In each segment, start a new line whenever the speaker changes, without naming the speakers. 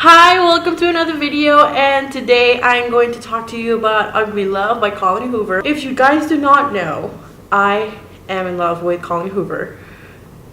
Hi, welcome to another video, and today I'm going to talk to you about Ugly Love by Colleen Hoover. If you guys do not know, I am in love with Colleen Hoover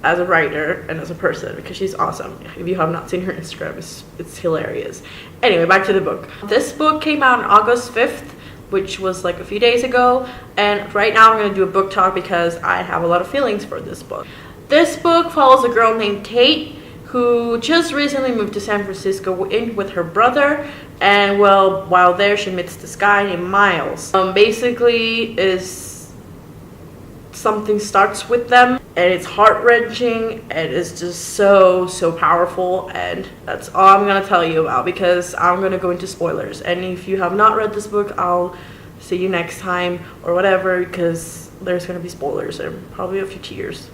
as a writer and as a person because she's awesome. If you have not seen her Instagram, it's hilarious. Anyway, back to the book. This book came out on August 5th, which was like a few days ago, and right now I'm going to do a book talk because I have a lot of feelings for this book. This book follows a girl named Tate who just recently moved to San Francisco with her brother, and well, while there she meets this guy named Miles. Basically is something starts with them and it's heart-wrenching and it's just so powerful, and that's all I'm gonna tell you about because I'm gonna go into spoilers. And if you have not read this book, I'll see you next time or whatever, because there's gonna be spoilers and probably a few tears.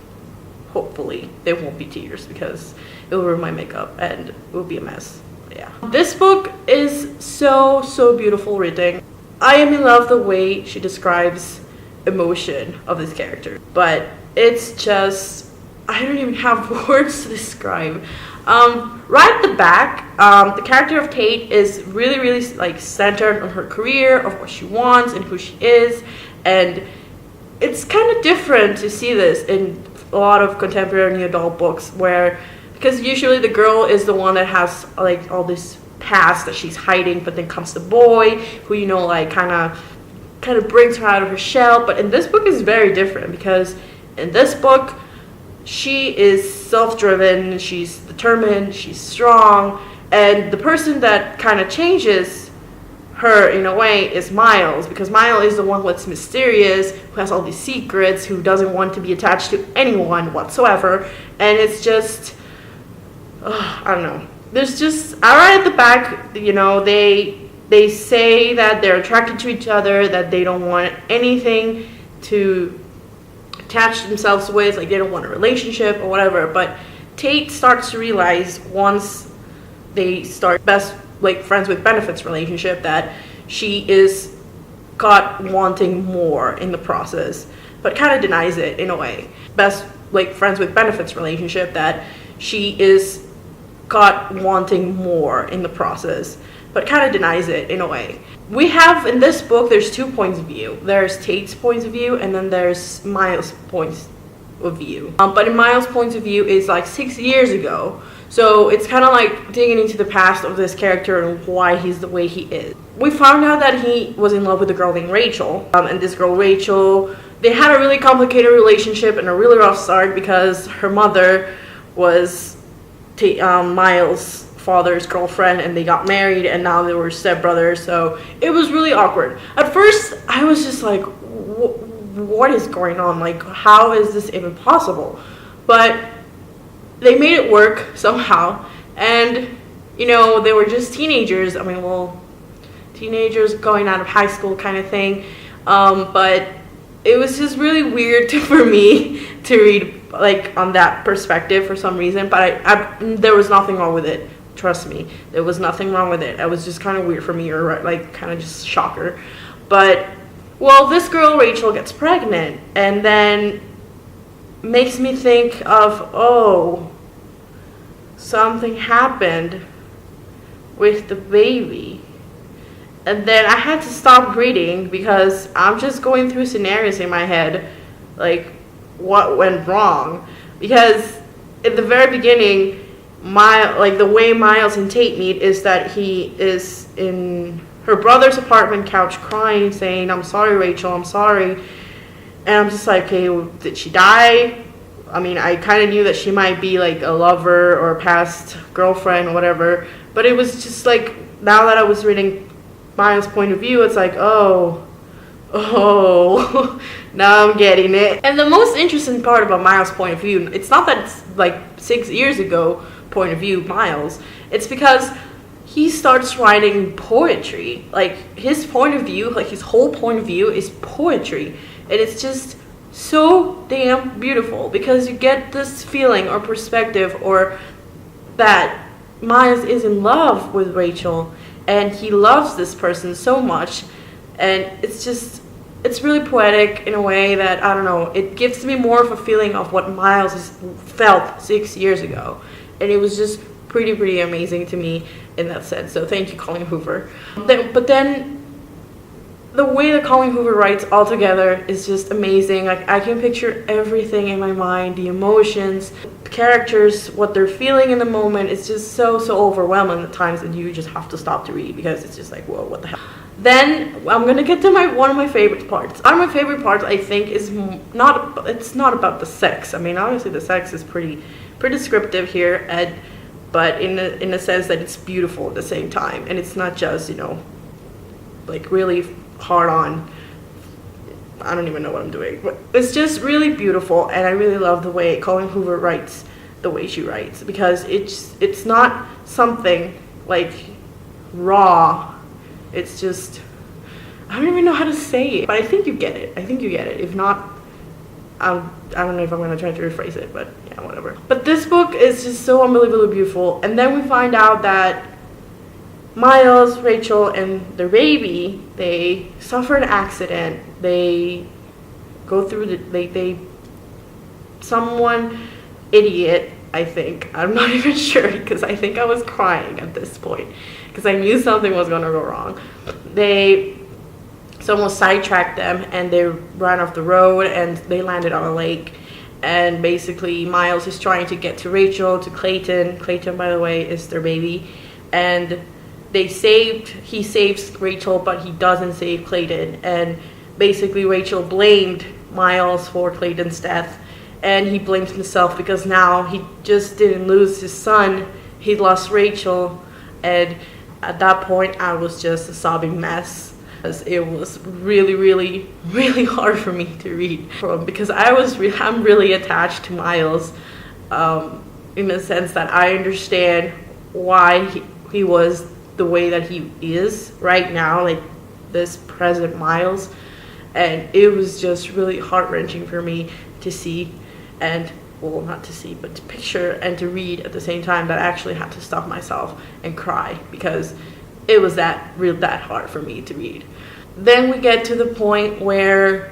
Hopefully there won't be tears because it will ruin my makeup and it will be a mess. Yeah, this book is so beautiful reading. I am in love the way she describes emotion of this character, but it's just, I don't even have words to describe. Right at the back, the character of Tate is really like centered on her career, of what she wants and who she is, and it's kind of different to see this in a lot of contemporary adult books, where because usually the girl is the one that has like all this past that she's hiding, but then comes the boy who, you know, like kind of brings her out of her shell. But in this book is very different because in this book she is self-driven, she's determined, she's strong, and the person that kind of changes her in a way is Miles, because Miles is the one that's mysterious, who has all these secrets, who doesn't want to be attached to anyone whatsoever. And it's just I don't know, there's just right at the back, you know, they say that they're attracted to each other, that they don't want anything to attach themselves with, like they don't want a relationship or whatever. But Tate starts to realize once they start best like friends with benefits relationship that she is caught wanting more in the process, but kind of denies it in a way. Best like friends with benefits relationship that she is caught wanting more in the process, but kind of denies it in a way. We have in this book, there's two points of view. There's Tate's point of view and then there's Miles' point of view. But in Miles' point of view is like 6 years ago. So it's kind of like digging into the past of this character and why he's the way he is. We found out that he was in love with a girl named Rachel. And this girl, Rachel, they had a really complicated relationship and a really rough start because her mother was Miles' father's girlfriend, and they got married and now they were stepbrothers. So it was really awkward. At first, I was just like, what is going on? Like, how is this even possible? But they made it work somehow, and you know, they were just teenagers. I mean, well, teenagers going out of high school kind of thing. But it was just really weird for me to read like on that perspective for some reason. But there was nothing wrong with it. Trust me, there was nothing wrong with it. It was just kind of weird for me, or like kind of just shocker. But well, this girl Rachel gets pregnant, and then makes me think of, oh, something happened with the baby. And then I had to stop reading because I'm just going through scenarios in my head, like what went wrong. Because at the very beginning, the way Miles and Tate meet is that he is in her brother's apartment couch crying, saying, "I'm sorry, Rachel, I'm sorry." And I'm just like, okay, did she die? I mean, I kind of knew that she might be like a lover or a past girlfriend or whatever. But it was just like, now that I was reading Miles' point of view, it's like, oh, now I'm getting it. And the most interesting part about Miles' point of view, it's not that it's like 6 years ago point of view Miles. It's because he starts writing poetry. Like his point of view, like his whole point of view is poetry. And it's just so damn beautiful because you get this feeling or perspective, or that Miles is in love with Rachel and he loves this person so much. And it's really poetic in a way that, I don't know, it gives me more of a feeling of what Miles felt 6 years ago. And it was just pretty amazing to me. in that sense. So thank you, Colleen Hoover. But then the way that Colleen Hoover writes altogether is just amazing. Like, I can picture everything in my mind, the emotions, the characters, what they're feeling in the moment. It's just so overwhelming at times, and you just have to stop to read because it's just like, whoa, what the hell. Then I'm gonna get to one of my favorite parts. One of my favorite parts, I think, is it's not about the sex. I mean, obviously the sex is pretty descriptive here, but in a sense that it's beautiful at the same time, and it's not just, you know, like really hard on. I don't even know what I'm doing, but it's just really beautiful, and I really love the way Colleen Hoover writes, the way she writes, because it's not something like raw. It's just, I don't even know how to say it, but I think you get it. If not, I don't know if I'm going to try to rephrase it, but yeah, whatever. But this book is just so unbelievably beautiful. And then we find out that Miles, Rachel, and their baby, they suffer an accident. They go through someone idiot, I think. I'm not even sure, because I think I was crying at this point, because I knew something was going to go wrong. Someone sidetracked them, and they ran off the road, and they landed on a lake. And basically, Miles is trying to get to Rachel, to Clayton. Clayton, by the way, is their baby. And he saves Rachel, but he doesn't save Clayton. And basically, Rachel blamed Miles for Clayton's death. And he blames himself because now he just didn't lose his son. He lost Rachel. And at that point, I was just a sobbing mess. It was really, really, really hard for me to read because I'm really attached to Miles, in the sense that I understand why he was the way that he is right now, like this present Miles, and it was just really heart-wrenching for me to see, and well, not to see, but to picture and to read at the same time, that I actually had to stop myself and cry because it was that hard for me to read. Then we get to the point where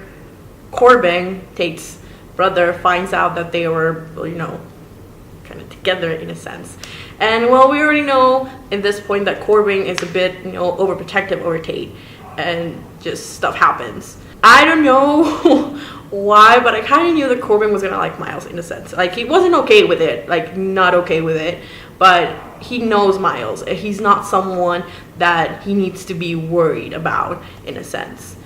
Corbin, Tate's brother, finds out that they were, you know, kind of together in a sense. And well, we already know in this point that Corbin is a bit, you know, overprotective over Tate, and just stuff happens. I don't know why, but I kind of knew that Corbin was gonna like Miles in a sense. Like, he wasn't okay with it, like not okay with it, but he knows Miles, and he's not someone that he needs to be worried about in a sense,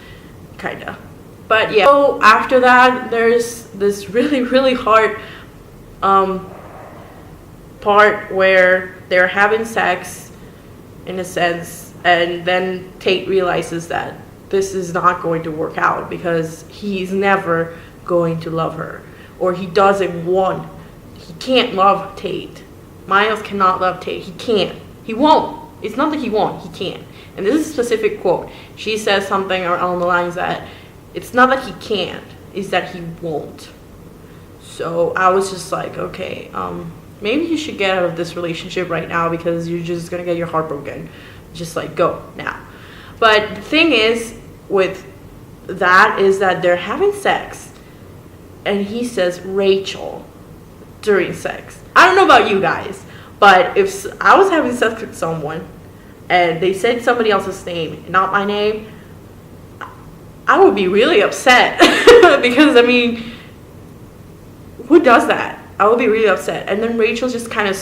kinda. But yeah, so after that, there's this really, really hard part where they're having sex in a sense, and then Tate realizes that this is not going to work out because he's never going to love her, or he can't love Tate. Miles cannot love Tate. He can't. He won't. It's not that he won't. He can't. And this is a specific quote. She says something along the lines that it's not that he can't, it's that he won't. So I was just like, okay, maybe you should get out of this relationship right now because you're just gonna get your heart broken. Just like, go now. But the thing is with that is that they're having sex, and he says Rachel during sex. I don't know about you guys, but if I was having sex with someone and they said somebody else's name, not my name, I would be really upset because, I mean, who does that? I would be really upset. And then Rachel just kind of,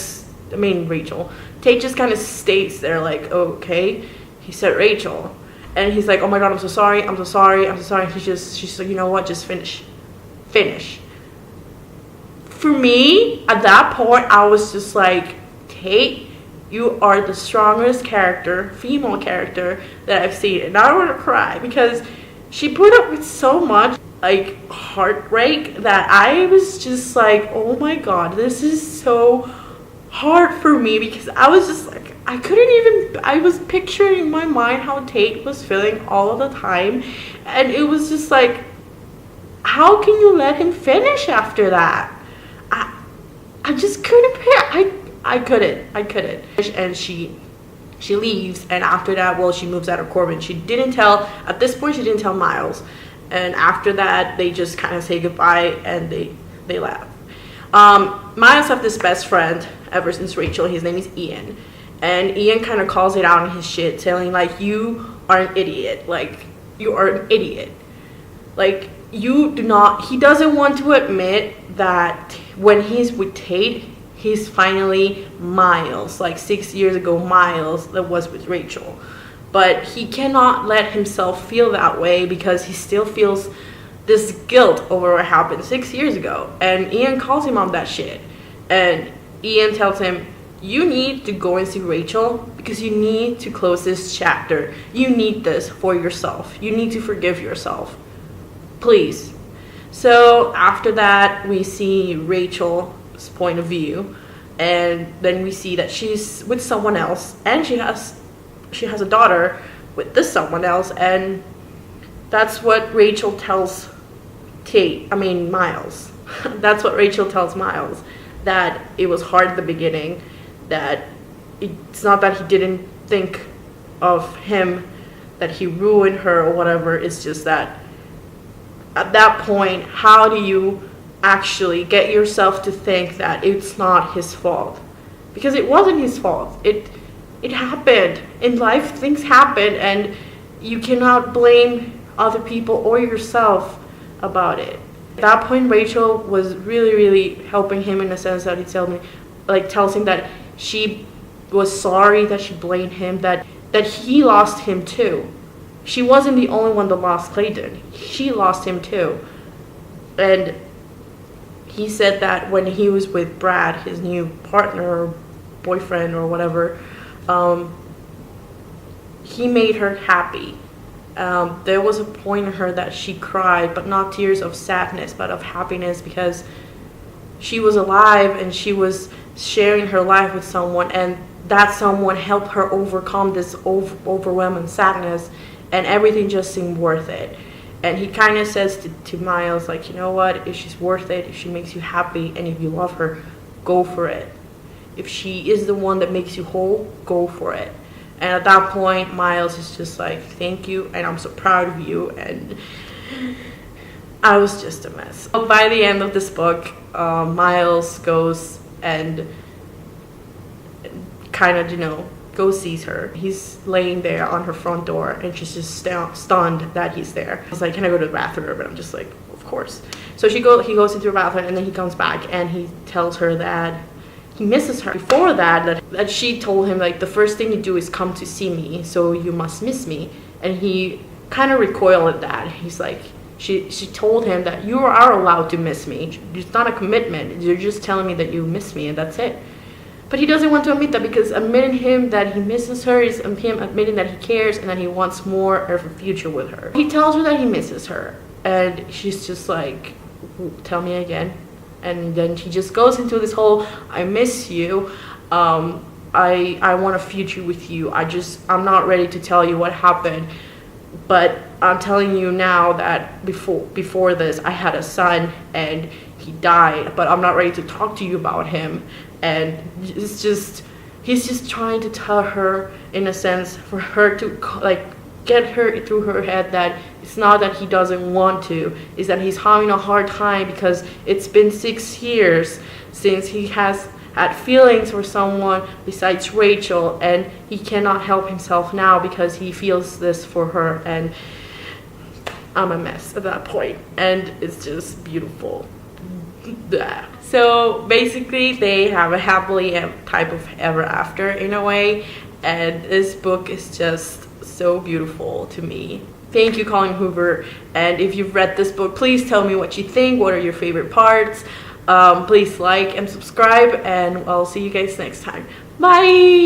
Tate just kind of states there like, okay, he said Rachel. And he's like, oh my God, I'm so sorry. She's like, you know what, just finish. For me, at that point, I was just like, Tate, you are the strongest female character that I've seen. And I don't want to cry because she put up with so much like heartbreak that I was just like, oh my God, this is so hard for me, because I was just like, I was picturing in my mind how Tate was feeling all of the time, and it was just like, how can you let him finish after that? I just couldn't I couldn't. And she leaves, and after that, well, she moves out of Corbin. At this point, she didn't tell Miles. And after that, they just kind of say goodbye, and they laugh. Miles have this best friend ever since Rachel. His name is Ian. And Ian kind of calls it out in his shit, saying like, you are an idiot. Like, you are an idiot. Like, you do not, he doesn't want to admit that when he's with Tate, he's finally Miles. Like 6 years ago, Miles that was with Rachel. But he cannot let himself feel that way because he still feels this guilt over what happened 6 years ago. And Ian calls him on that shit. And Ian tells him, you need to go and see Rachel because you need to close this chapter. You need this for yourself. You need to forgive yourself. Please. So after that, we see Rachel's point of view. And then we see that she's with someone else. And she has a daughter with this someone else. And that's what Rachel tells Miles. That's what Rachel tells Miles. That it was hard at the beginning. That it's not that he didn't think of him, that he ruined her or whatever. It's just that at that point, how do you actually get yourself to think that it's not his fault? Because it wasn't his fault. It happened. In life, things happen, and you cannot blame other people or yourself about it. At that point, Rachel was really, really helping him in the sense that he tells him that she was sorry, that she blamed him, that he lost him too. She wasn't the only one that lost Clayton. She lost him too. And he said that when he was with Brad, his new partner or boyfriend or whatever, he made her happy. There was a point in her that she cried, but not tears of sadness, but of happiness, because she was alive and she was sharing her life with someone, and that someone helped her overcome this overwhelming sadness, and everything just seemed worth it. And he kind of says to Miles, like, you know what, if she's worth it, if she makes you happy, and if you love her, go for it. If she is the one that makes you whole, go for it. And at that point, Miles is just like, thank you, and I'm so proud of you. And I was just a mess. By the end of this book, Miles goes and kind of, goes sees her. He's laying there on her front door, and she's just stunned that he's there. He's like, can I go to the bathroom? And I'm just like, of course. So he goes into the bathroom, and then he comes back, and he tells her that he misses her. Before that she told him, like, the first thing you do is come to see me, so you must miss me. And he kind of recoiled at that. He's like, she told him that you are allowed to miss me. It's not a commitment. You're just telling me that you miss me, and that's it. But he doesn't want to admit that, because admitting him that he misses her is him admitting that he cares and that he wants more of a future with her. He tells her that he misses her, and she's just like, tell me again. And then she just goes into this whole, I miss you, I want a future with you, I'm not ready to tell you what happened, but I'm telling you now that before this I had a son and he died, but I'm not ready to talk to you about him. And he's just trying to tell her, in a sense, for her to like get her through her head that it's not that he doesn't want to, is that he's having a hard time because it's been 6 years since he has had feelings for someone besides Rachel, and he cannot help himself now because he feels this for her. And I'm a mess at that point, and it's just beautiful. Blah. So basically they have a happily type of ever after in a way, and this book is just so beautiful to me. Thank you, Colleen Hoover. And if you've read this book, please tell me what you think. What are your favorite parts? Please like and subscribe, and I'll see you guys next time. Bye.